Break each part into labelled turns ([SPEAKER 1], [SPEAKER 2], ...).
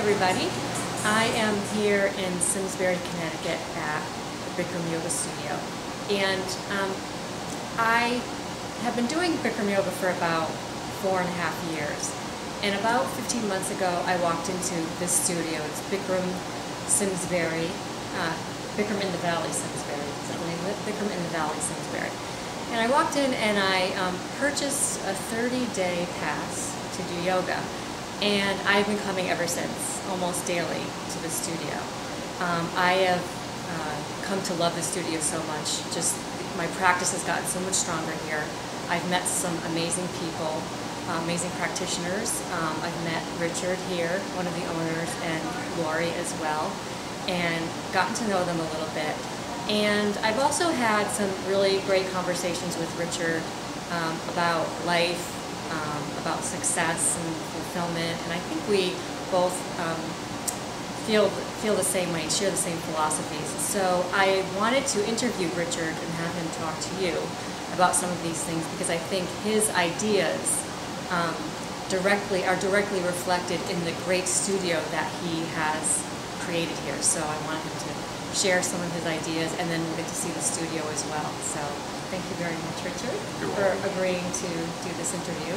[SPEAKER 1] everybody. I am here in Simsbury, Connecticut at the Bikram Yoga Studio. And I have been doing Bikram Yoga for about 4.5 years. And about 15 months ago, I walked into this studio. It's Bikram Simsbury, Bikram in the Valley Simsbury. Is that the name of it? Bikram in the Valley Simsbury. And I walked in and I purchased a 30-day pass to do yoga. And I've been coming ever since, almost daily, to the studio. I have come to love the studio so much. Just my practice has gotten so much stronger here. I've met some amazing people, amazing practitioners. I've met Richard here, one of the owners, and Lori as well, and gotten to know them a little bit. And I've also had some really great conversations with Richard about life, about success and fulfillment, and I think we both feel the same way, share the same philosophies. So I wanted to interview Richard and have him talk to you about some of these things, because I think his ideas are directly reflected in the great studio that he has created here. So I wanted him to share some of his ideas, and then we'll get to see the studio as well. So thank you very much, Richard, for agreeing to do this interview.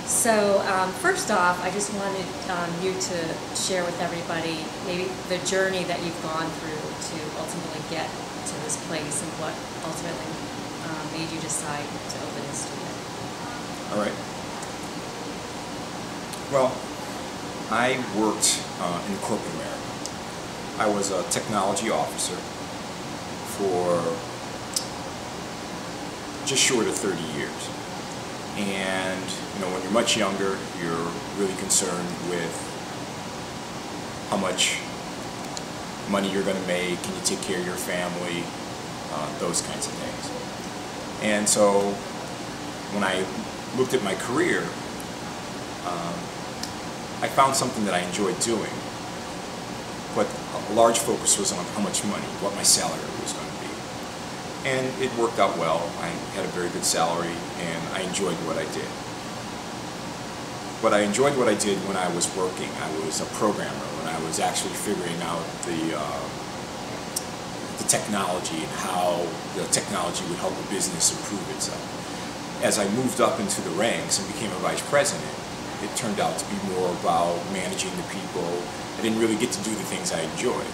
[SPEAKER 1] So first off, I just wanted you to share with everybody maybe the journey that you've gone through to ultimately get to this place, and what ultimately made you decide to open this studio.
[SPEAKER 2] All right. Well, I worked in corporate America. I was a technology officer for just short of 30 years. And when you're much younger, you're really concerned with how much money you're going to make, can you take care of your family, those kinds of things. And so when I looked at my career, I found something that I enjoyed doing, but a large focus was on how much money, what my salary was going to be. And it worked out well. I had a very good salary, and I enjoyed what I did. But I enjoyed what I did when I was working. I was a programmer, when I was actually figuring out the technology and how the technology would help a business improve itself. As I moved up into the ranks and became a vice president, it turned out to be more about managing the people. I didn't really get to do the things I enjoyed.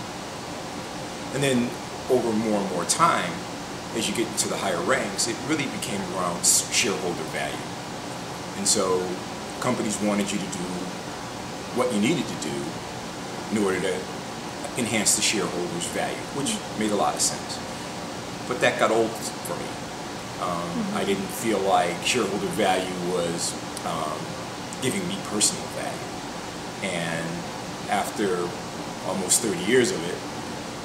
[SPEAKER 2] And then over more and more time, as you get into the higher ranks, it really became around shareholder value. And so companies wanted you to do what you needed to do in order to enhance the shareholders' value, which made a lot of sense. But that got old for me. I didn't feel like shareholder value was giving me personal value. And after almost 30 years of it,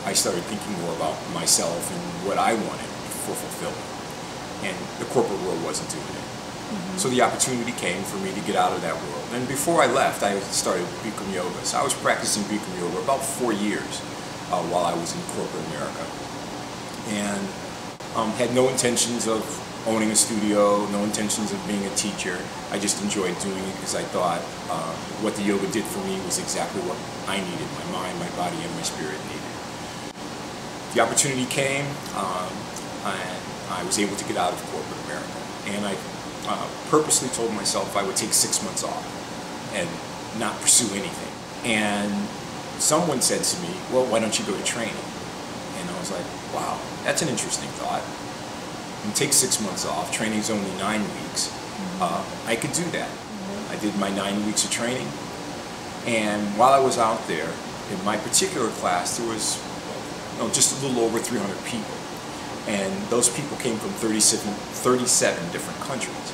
[SPEAKER 2] I started thinking more about myself and what I wanted for fulfillment. And the corporate world wasn't doing it. So the opportunity came for me to get out of that world. And before I left, I started Bikram Yoga. So I was practicing Bikram Yoga about 4 years while I was in corporate America. And had no intentions of owning a studio, no intentions of being a teacher. I just enjoyed doing it because I thought what the yoga did for me was exactly what I needed, my mind, my body, and my spirit needed. The opportunity came, and I was able to get out of corporate America. And I purposely told myself I would take 6 months off and not pursue anything. And someone said to me, well, why don't you go to training? And I was like, wow, that's an interesting thought. And take 6 months off, training's only 9 weeks. I could do that. I did my 9 weeks of training. And while I was out there, in my particular class, there was just a little over 300 people. And those people came from 37 different countries.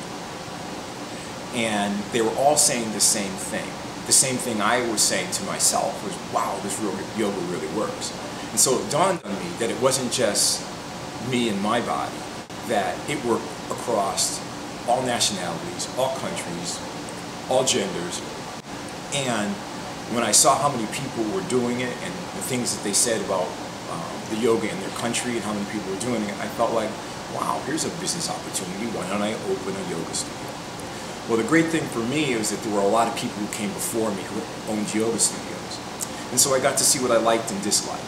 [SPEAKER 2] And they were all saying the same thing. The same thing I was saying to myself was, wow, this yoga really works. And so it dawned on me that it wasn't just me and my body, that it worked across all nationalities, all countries, all genders. And when I saw how many people were doing it and the things that they said about the yoga in their country and how many people were doing it, I felt like, wow, here's a business opportunity. Why don't I open a yoga studio? Well, the great thing for me was that there were a lot of people who came before me who owned yoga studios. And so I got to see what I liked and disliked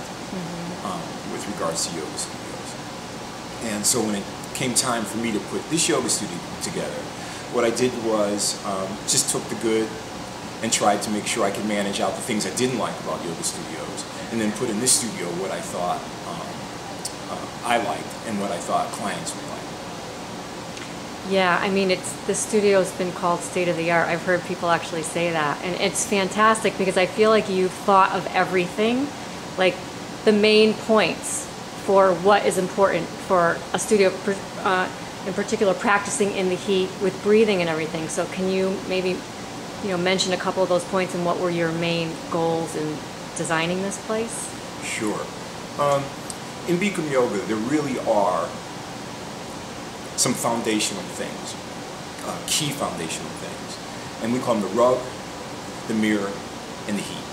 [SPEAKER 2] with regards to yoga studios. And so when it came time for me to put this yoga studio together, what I did was just took the good and tried to make sure I could manage out the things I didn't like about yoga studios, and then put in this studio what I thought I liked and what I thought clients would like.
[SPEAKER 3] Yeah, I mean, the studio's been called state of the art. I've heard people actually say that, and it's fantastic because I feel like you've thought of everything, like the main points for what is important for a studio, in particular, practicing in the heat with breathing and everything. So can you maybe, mention a couple of those points and what were your main goals in designing this place?
[SPEAKER 2] Sure. In Bikram Yoga, there really are some foundational things, key foundational things. And we call them the rug, the mirror, and the heat.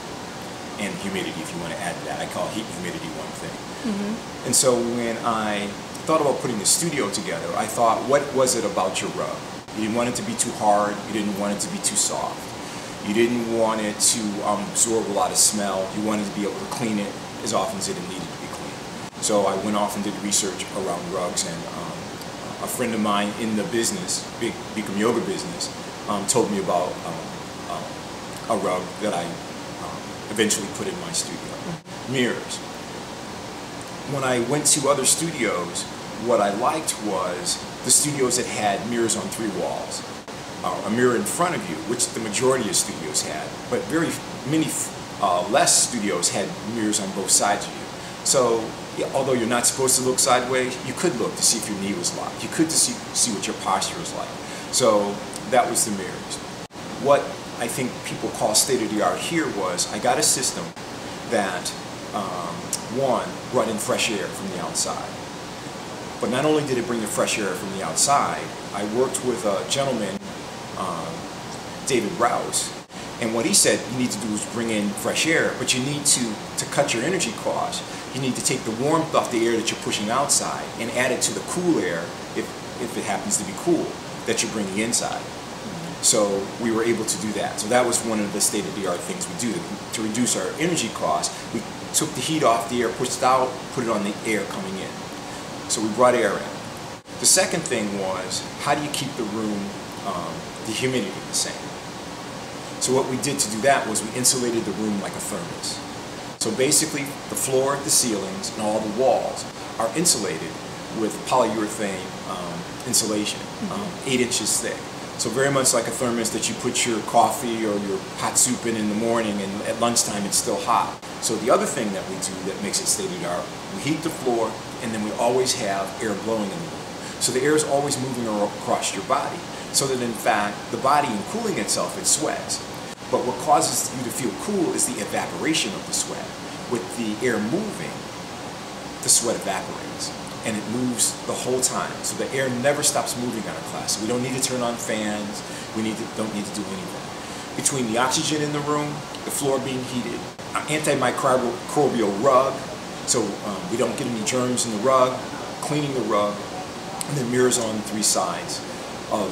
[SPEAKER 2] And humidity, if you want to add to that. I call heat and humidity one thing. Mm-hmm. And so when I thought about putting the studio together, I thought, what was it about your rug? You didn't want it to be too hard. You didn't want it to be too soft. You didn't want it to absorb a lot of smell. You wanted to be able to clean it as often as it needed to be cleaned. So I went off and did research around rugs, and a friend of mine in the business, Bikram Yoga business, told me about a rug that I eventually put in my studio. Mirrors. When I went to other studios, what I liked was the studios that had mirrors on 3 walls. A mirror in front of you, which the majority of studios had, but very many less studios had mirrors on both sides of you. So yeah, although you're not supposed to look sideways, you could look to see if your knee was locked. You could see what your posture was like. So that was the mirrors. What I think people call state-of-the-art here was I got a system that, one, brought in fresh air from the outside. But not only did it bring the fresh air from the outside, I worked with a gentleman, David Rouse, and what he said you need to do is bring in fresh air, but you need to cut your energy costs. You need to take the warmth off the air that you're pushing outside and add it to the cool air, if it happens to be cool, that you're bringing inside. So we were able to do that. So that was one of the state-of-the-art things we do. To reduce our energy costs, we took the heat off the air, pushed it out, put it on the air coming in. So we brought air in. The second thing was, how do you keep the room, the humidity the same? So what we did to do that was we insulated the room like a thermos. So basically, the floor, the ceilings, and all the walls are insulated with polyurethane insulation, 8 inches thick. So very much like a thermos that you put your coffee or your hot soup in the morning, and at lunchtime it's still hot. So the other thing that we do that makes it state-of-the-art, we heat the floor, and then we always have air blowing in the room. So the air is always moving across your body, so that in fact, the body in cooling itself, it sweats. But what causes you to feel cool is the evaporation of the sweat. With the air moving, the sweat evaporates, and it moves the whole time. So the air never stops moving on a class. So we don't need to turn on fans. We don't need to do anything. Between the oxygen in the room, the floor being heated, antimicrobial rug, so we don't get any germs in the rug, cleaning the rug, and the mirrors on 3 sides of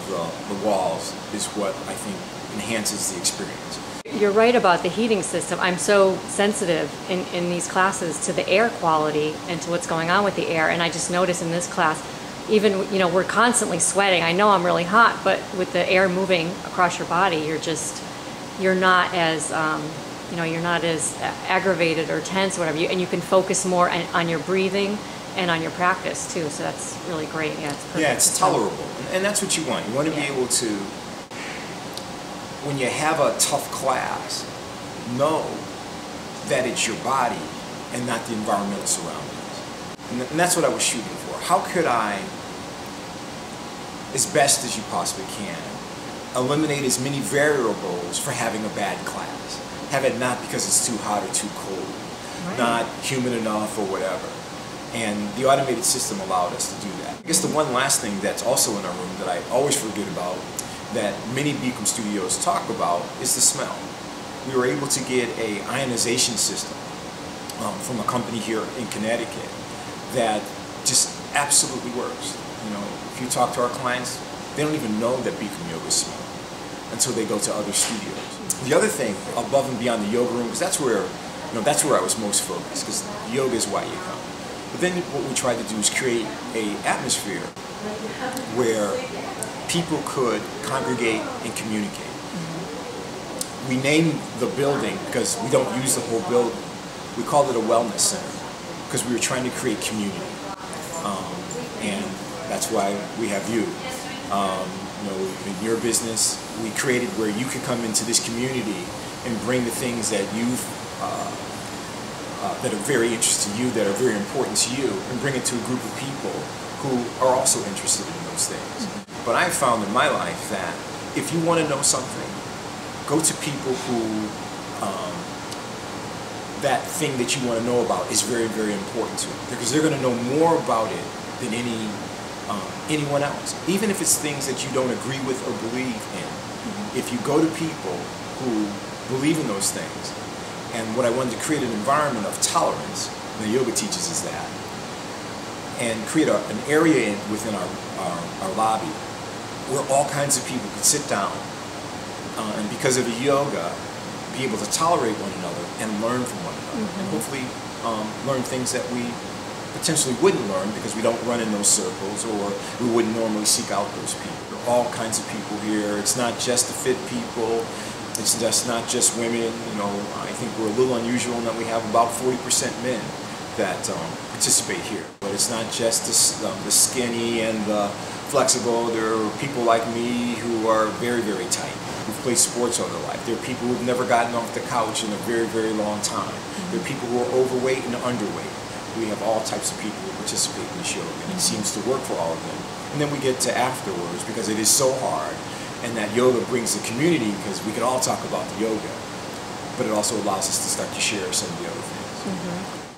[SPEAKER 2] the walls is what I think enhances the experience.
[SPEAKER 3] You're right about the heating system. I'm so sensitive in these classes to the air quality and to what's going on with the air, and I just noticed in this class, even, we're constantly sweating. I know I'm really hot, but with the air moving across your body, you're not as, you're not as aggravated or tense or whatever, and you can focus more on your breathing and on your practice too, so that's really great. Yeah, it's perfect.
[SPEAKER 2] Yeah, it's tolerable, and that's what you want. You want to be able to, when you have a tough class, know that it's your body and not the environmental surroundings. And that's what I was shooting for. How could I, as best as you possibly can, eliminate as many variables for having a bad class? Have it not because it's too hot or too cold, not humid enough or whatever. And the automated system allowed us to do that. I guess the one last thing that's also in our room that I always forget about, that many Bikram studios talk about, is the smell. We were able to get a ionization system from a company here in Connecticut that just absolutely works. If you talk to our clients, they don't even know that Bikram yoga smells. until they go to other studios. The other thing, above and beyond the yoga room, because that's where I was most focused, because yoga is why you come. But then what we tried to do is create an atmosphere where people could congregate and communicate. We named the building, because we don't use the whole building, we called it a wellness center, because we were trying to create community. And that's why we have you. In your business, we created where you could come into this community and bring the things that you've that are very interesting to you, that are very important to you, and bring it to a group of people who are also interested in those things. But I've found in my life that if you want to know something, go to people who that thing that you want to know about is very, very important to, because they're going to know more about it than anyone else, even if it's things that you don't agree with or believe in. If you go to people who believe in those things, and what I wanted to create an environment of tolerance, and the yoga teaches us that, and create an area within our lobby where all kinds of people could sit down, and because of the yoga, be able to tolerate one another and learn from one another, and hopefully learn things that we potentially wouldn't learn because we don't run in those circles, or we wouldn't normally seek out those people. There are all kinds of people here. It's not just the fit people. It's just not just women. I think we're a little unusual in that we have about 40% men that participate here. But it's not just the skinny and the flexible. There are people like me who are very, very tight, who've played sports all their life. There are people who've never gotten off the couch in a very, very long time. There are people who are overweight and underweight. We have all types of people who participate in this yoga, and it seems to work for all of them. And then we get to afterwards, because it is so hard, and that yoga brings the community, because we can all talk about the yoga, but it also allows us to start to share some of the other things.